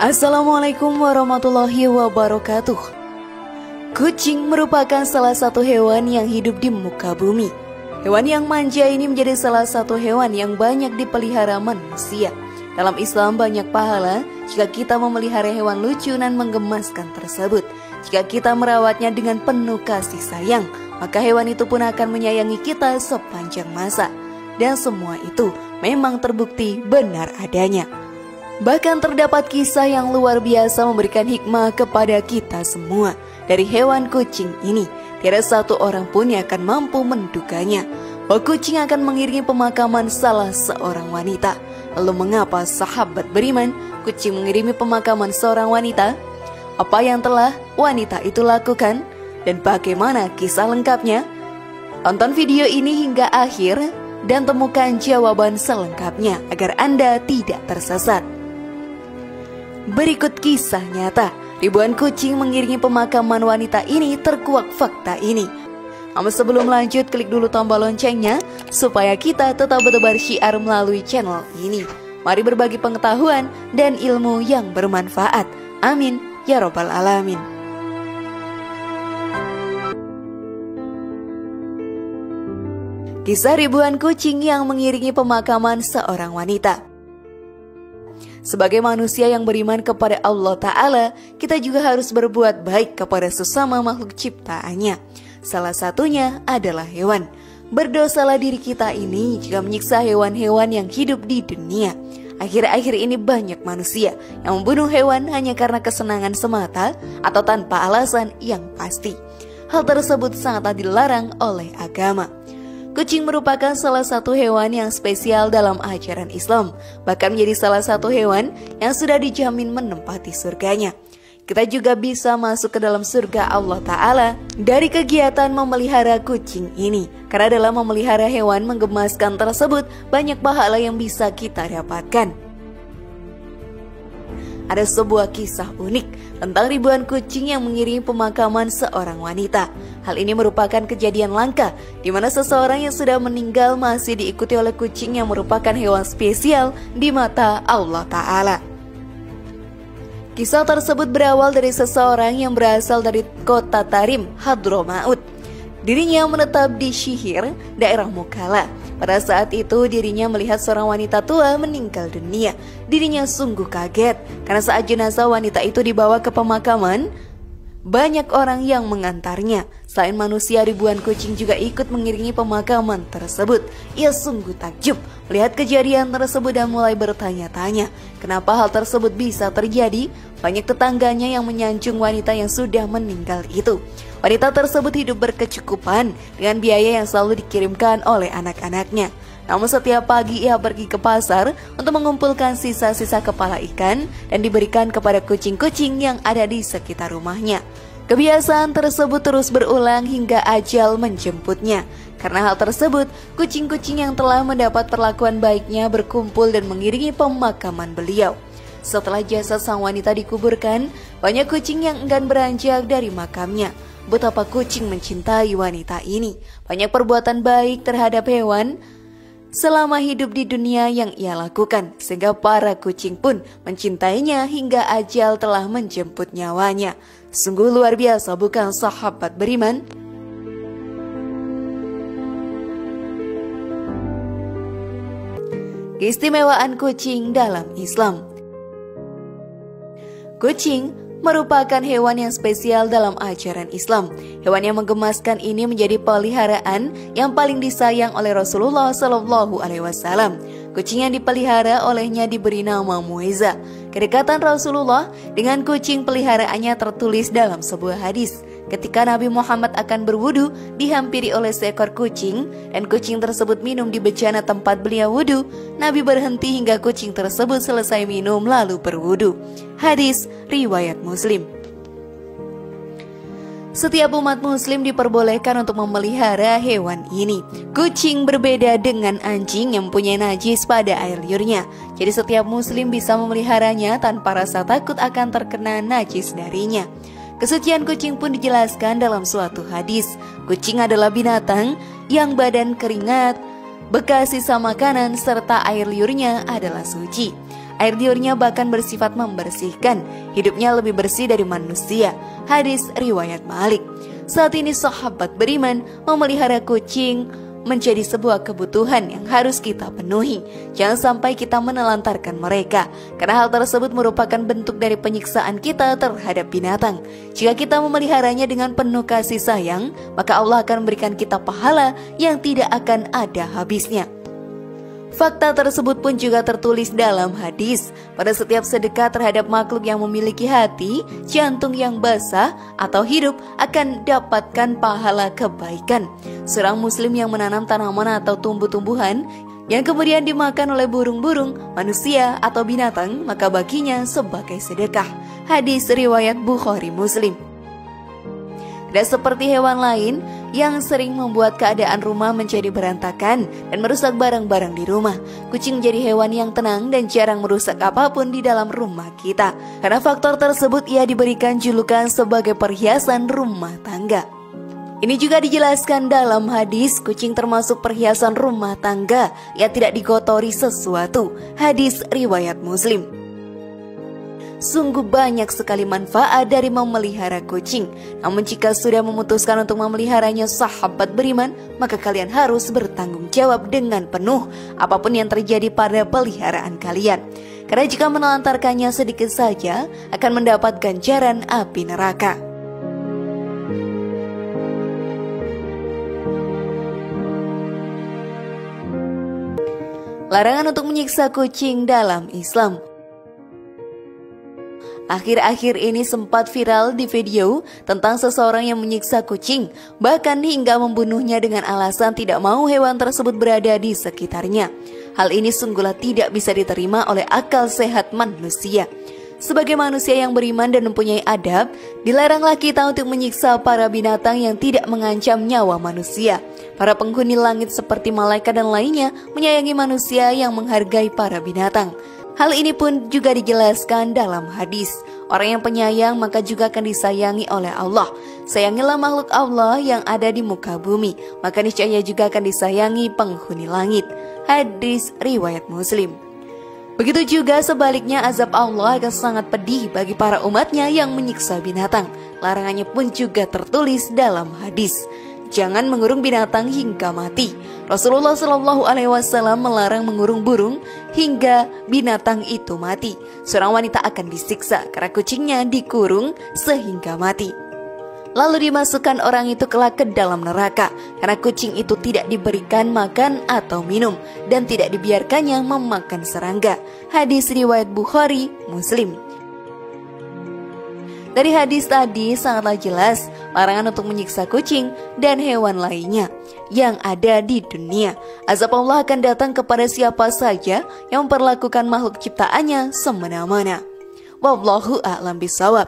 Assalamualaikum warahmatullahi wabarakatuh. Kucing merupakan salah satu hewan yang hidup di muka bumi. Hewan yang manja ini menjadi salah satu hewan yang banyak dipelihara manusia. Dalam Islam banyak pahala jika kita memelihara hewan lucu dan menggemaskan tersebut. Jika kita merawatnya dengan penuh kasih sayang, maka hewan itu pun akan menyayangi kita sepanjang masa. Dan semua itu memang terbukti benar adanya. Bahkan terdapat kisah yang luar biasa memberikan hikmah kepada kita semua. Dari hewan kucing ini, tiada satu orang pun yang akan mampu menduganya bahwa kucing akan mengiringi pemakaman salah seorang wanita. Lalu mengapa sahabat beriman kucing mengiringi pemakaman seorang wanita? Apa yang telah wanita itu lakukan? Dan bagaimana kisah lengkapnya? Tonton video ini hingga akhir dan temukan jawaban selengkapnya agar Anda tidak tersesat. Berikut kisah nyata, ribuan kucing mengiringi pemakaman wanita ini terkuak fakta ini. Namun sebelum lanjut, klik dulu tombol loncengnya supaya kita tetap bertebar syiar melalui channel ini. Mari berbagi pengetahuan dan ilmu yang bermanfaat. Amin ya robbal alamin. Kisah ribuan kucing yang mengiringi pemakaman seorang wanita. Sebagai manusia yang beriman kepada Allah Ta'ala, kita juga harus berbuat baik kepada sesama makhluk ciptaannya. Salah satunya adalah hewan. Berdosalah diri kita ini jika menyiksa hewan-hewan yang hidup di dunia. Akhir-akhir ini banyak manusia yang membunuh hewan hanya karena kesenangan semata atau tanpa alasan yang pasti. Hal tersebut sangatlah dilarang oleh agama. Kucing merupakan salah satu hewan yang spesial dalam ajaran Islam, bahkan menjadi salah satu hewan yang sudah dijamin menempati surganya. Kita juga bisa masuk ke dalam surga Allah Ta'ala dari kegiatan memelihara kucing ini. Karena dalam memelihara hewan menggemaskan tersebut, banyak pahala yang bisa kita dapatkan. Ada sebuah kisah unik tentang ribuan kucing yang mengiringi pemakaman seorang wanita. Hal ini merupakan kejadian langka, di mana seseorang yang sudah meninggal masih diikuti oleh kucing yang merupakan hewan spesial di mata Allah Ta'ala. Kisah tersebut berawal dari seseorang yang berasal dari kota Tarim, Hadramaut. Dirinya menetap di Syihir, daerah Mukalla. Pada saat itu dirinya melihat seorang wanita tua meninggal dunia. Dirinya sungguh kaget karena saat jenazah wanita itu dibawa ke pemakaman, banyak orang yang mengantarnya. Selain manusia, ribuan kucing juga ikut mengiringi pemakaman tersebut. Ia sungguh takjub melihat kejadian tersebut dan mulai bertanya-tanya kenapa hal tersebut bisa terjadi. Banyak tetangganya yang menyanjung wanita yang sudah meninggal itu. Wanita tersebut hidup berkecukupan dengan biaya yang selalu dikirimkan oleh anak-anaknya. Namun setiap pagi ia pergi ke pasar untuk mengumpulkan sisa-sisa kepala ikan dan diberikan kepada kucing-kucing yang ada di sekitar rumahnya. Kebiasaan tersebut terus berulang hingga ajal menjemputnya. Karena hal tersebut, kucing-kucing yang telah mendapat perlakuan baiknya berkumpul dan mengiringi pemakaman beliau. Setelah jasad sang wanita dikuburkan, banyak kucing yang enggan beranjak dari makamnya. Betapa kucing mencintai wanita ini. Banyak perbuatan baik terhadap hewan selama hidup di dunia yang ia lakukan, sehingga para kucing pun mencintainya hingga ajal telah menjemput nyawanya. Sungguh luar biasa, bukan sahabat beriman? Keistimewaan kucing dalam Islam. Kucing merupakan hewan yang spesial dalam ajaran Islam. Hewan yang menggemaskan ini menjadi peliharaan yang paling disayang oleh Rasulullah Shallallahu Alaihi Wasallam. Kucing yang dipelihara olehnya diberi nama Muiza. Kedekatan Rasulullah dengan kucing peliharaannya tertulis dalam sebuah hadis. Ketika Nabi Muhammad akan berwudu, dihampiri oleh seekor kucing dan kucing tersebut minum di bejana tempat beliau wudu. Nabi berhenti hingga kucing tersebut selesai minum lalu berwudu. Hadis riwayat Muslim. Setiap umat muslim diperbolehkan untuk memelihara hewan ini. Kucing berbeda dengan anjing yang mempunyai najis pada air liurnya. Jadi setiap muslim bisa memeliharanya tanpa rasa takut akan terkena najis darinya. Kesucian kucing pun dijelaskan dalam suatu hadis. Kucing adalah binatang yang badan keringat, bekas sisa makanan serta air liurnya adalah suci. Air liurnya bahkan bersifat membersihkan, hidupnya lebih bersih dari manusia. Hadis riwayat Malik. Saat ini sahabat beriman memelihara kucing menjadi sebuah kebutuhan yang harus kita penuhi. Jangan sampai kita menelantarkan mereka, karena hal tersebut merupakan bentuk dari penyiksaan kita terhadap binatang. Jika kita memeliharanya dengan penuh kasih sayang, maka Allah akan memberikan kita pahala yang tidak akan ada habisnya. Fakta tersebut pun juga tertulis dalam hadis. Pada setiap sedekah terhadap makhluk yang memiliki hati, jantung yang basah atau hidup akan dapatkan pahala kebaikan. Seorang muslim yang menanam tanaman atau tumbuh-tumbuhan yang kemudian dimakan oleh burung-burung, manusia atau binatang, maka baginya sebagai sedekah. Hadis riwayat Bukhari Muslim. Tidak seperti hewan lain yang sering membuat keadaan rumah menjadi berantakan dan merusak barang-barang di rumah. Kucing menjadi hewan yang tenang dan jarang merusak apapun di dalam rumah kita. Karena faktor tersebut ia diberikan julukan sebagai perhiasan rumah tangga. Ini juga dijelaskan dalam hadis, kucing termasuk perhiasan rumah tangga yang tidak digotori sesuatu. Hadis riwayat Muslim. Sungguh banyak sekali manfaat dari memelihara kucing. Namun jika sudah memutuskan untuk memeliharanya sahabat beriman, maka kalian harus bertanggung jawab dengan penuh apapun yang terjadi pada peliharaan kalian. Karena jika menelantarkannya sedikit saja akan mendapat ganjaran api neraka. Larangan untuk menyiksa kucing dalam Islam. Akhir-akhir ini sempat viral di video tentang seseorang yang menyiksa kucing, bahkan hingga membunuhnya dengan alasan tidak mau hewan tersebut berada di sekitarnya. Hal ini sungguhlah tidak bisa diterima oleh akal sehat manusia. Sebagai manusia yang beriman dan mempunyai adab, dilaranglah kita untuk menyiksa para binatang yang tidak mengancam nyawa manusia. Para penghuni langit seperti malaikat dan lainnya menyayangi manusia yang menghargai para binatang. Hal ini pun juga dijelaskan dalam hadis. Orang yang penyayang maka juga akan disayangi oleh Allah. Sayangilah makhluk Allah yang ada di muka bumi, maka niscaya juga akan disayangi penghuni langit. Hadis riwayat Muslim. Begitu juga sebaliknya, azab Allah akan sangat pedih bagi para umatnya yang menyiksa binatang. Larangannya pun juga tertulis dalam hadis. Jangan mengurung binatang hingga mati. Rasulullah SAW melarang mengurung burung hingga binatang itu mati. Seorang wanita akan disiksa karena kucingnya dikurung sehingga mati. Lalu dimasukkan orang itu kelak ke dalam neraka karena kucing itu tidak diberikan makan atau minum dan tidak dibiarkannya memakan serangga. Hadis riwayat Bukhari Muslim. Dari hadis tadi sangatlah jelas larangan untuk menyiksa kucing dan hewan lainnya yang ada di dunia. Azab Allah akan datang kepada siapa saja yang memperlakukan makhluk ciptaannya semena-mena. Wallahu a'lam bishawab.